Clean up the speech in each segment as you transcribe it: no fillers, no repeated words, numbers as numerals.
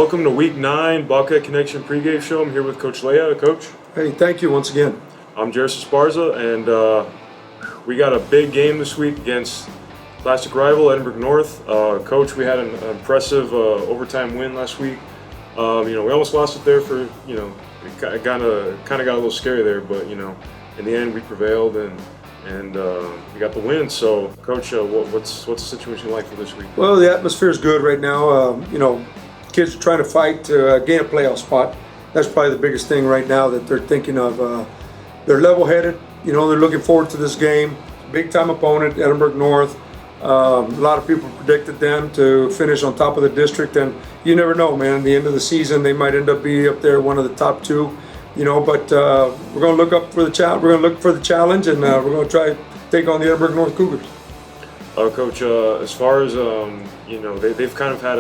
welcome to Week 9 Bobcat Connection pregame show. I'm here with Coach Leia. Coach. Hey, thank you once again. I'm Jerris Esparza, and we got a big game this week against classic rival Edinburg North. Coach, we had an impressive overtime win last week. We almost lost it there for, it kind of got a little scary there, but, in the end we prevailed and we got the win. So, Coach, what's the situation like for this week? Well, the atmosphere is good right now. Kids are trying to fight to gain a playoff spot. That's probably the biggest thing right now that they're thinking of. They're level-headed. They're looking forward to this game. Big-time opponent, Edinburg North. A lot of people predicted them to finish on top of the district, and you never know, man. At the end of the season, they might end up be up there, one of the top two. But we're going to look for the challenge, and we're going to try to take on the Edinburg North Cougars. Coach, as far as they've kind of had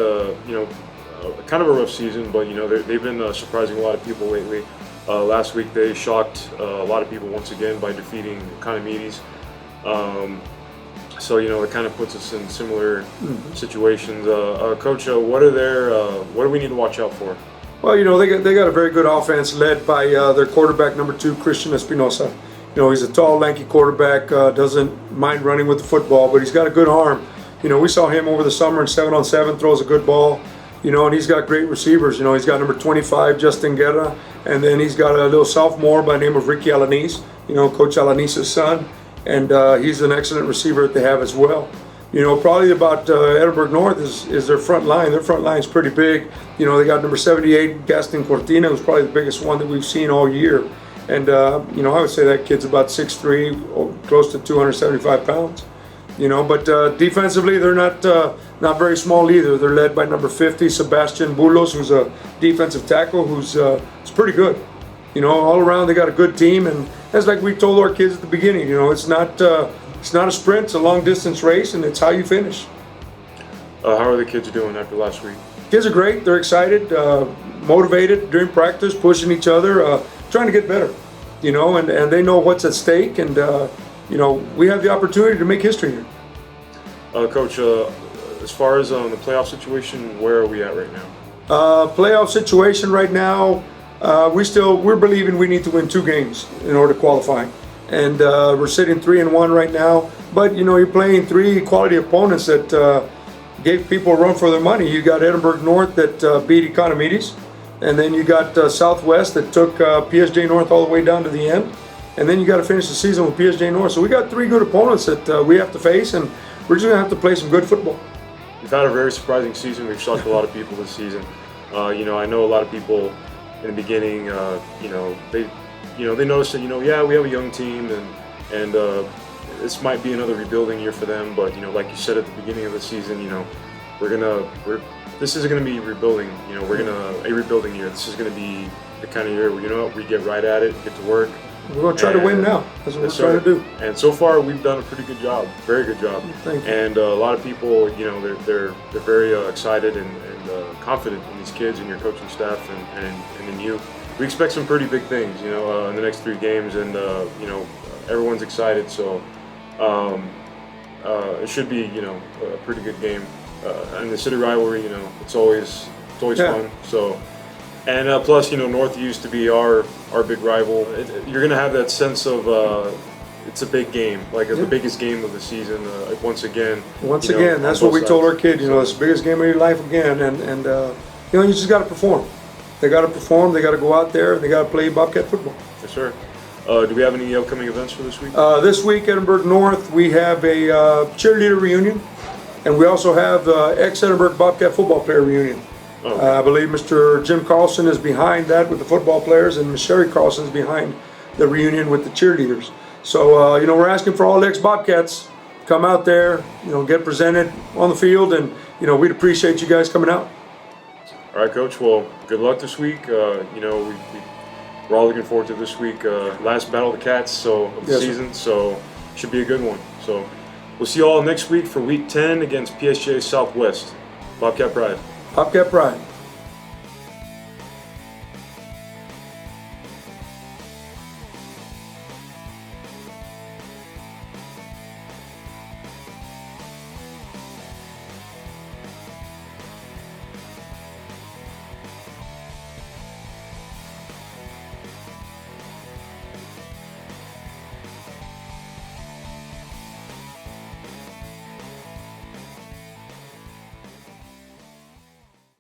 kind of a rough season, but they've been surprising a lot of people lately. Last week they shocked a lot of people once again by defeating Cougars. So it kind of puts us in similar situations. Coach, what do we need to watch out for? Well, they got a very good offense led by their quarterback, number 2, Christian Espinosa. He's a tall, lanky quarterback, doesn't mind running with the football, but he's got a good arm. We saw him over the summer in 7-on-7, throws a good ball. And he's got great receivers. He's got number 25, Justin Guerra, and then he's got a little sophomore by the name of Ricky Alanis, Coach Alanisa's son, and he's an excellent receiver that they have as well. Probably about Edinburg North is their front line. Their front line is pretty big. They got number 78, Gaston Cortina, who's probably the biggest one that we've seen all year. And, I would say that kid's about 6'3", close to 275 pounds. But defensively, they're not very small either. They're led by number 50, Sebastian Bulos, who's a defensive tackle who's pretty good. All around they got a good team, and that's like we told our kids at the beginning. It's not a sprint; it's a long distance race, and it's how you finish. How are the kids doing after last week? Kids are great. They're excited, motivated during practice, pushing each other, trying to get better. And they know what's at stake, and we have the opportunity to make history here. Coach, as far as the playoff situation, where are we at right now? Playoff situation right now, we're believing we need to win 2 games in order to qualify. And we're sitting 3-1 right now. But, you're playing 3 quality opponents that gave people a run for their money. You got Edinburg North that beat Economides. And then you got Southwest that took PSJ North all the way down to the end. And then you got to finish the season with PSJ North. So we got 3 good opponents that we have to face, and we're just going to have to play some good football. We've had a very surprising season. We've shocked a lot of people this season. I know a lot of people in the beginning, they noticed that, we have a young team, and this might be another rebuilding year for them. But like you said at the beginning of the season, this isn't going to be rebuilding. A rebuilding year. This is going to be the kind of year where we get right at it, get to work. We're going to try to win now. That's what we're trying to do. And so far, we've done a pretty good job, very good job. Thank you. And a lot of people, they're very excited and confident in these kids and your coaching staff and in you. We expect some pretty big things, in the next 3 games, and everyone's excited. So it should be, a pretty good game. And the city rivalry, it's always fun. So. And plus, North used to be our big rival. You're going to have that sense of it's a big game, like the biggest game of the season once again. Once again, that's what we told our kids. It's the biggest game of your life again, and you just got to perform. They got to perform. They got to go out there, and they got to play Bobcat football. Yes, sir. Do we have any upcoming events for this week? This week, Edinburg North, we have a cheerleader reunion, and we also have the ex-Edinburg Bobcat football player reunion. Okay. I believe Mr. Jim Carlson is behind that with the football players, and Ms. Sherry Carlson is behind the reunion with the cheerleaders. So, we're asking for all ex-Bobcats, come out there, get presented on the field, and, we'd appreciate you guys coming out. All right, Coach. Well, good luck this week. We're all looking forward to this week. Last Battle of the Cats of the season, so should be a good one. So we'll see you all next week for Week 10 against PSJ Southwest. Bobcat Pride. Bobcat Pride.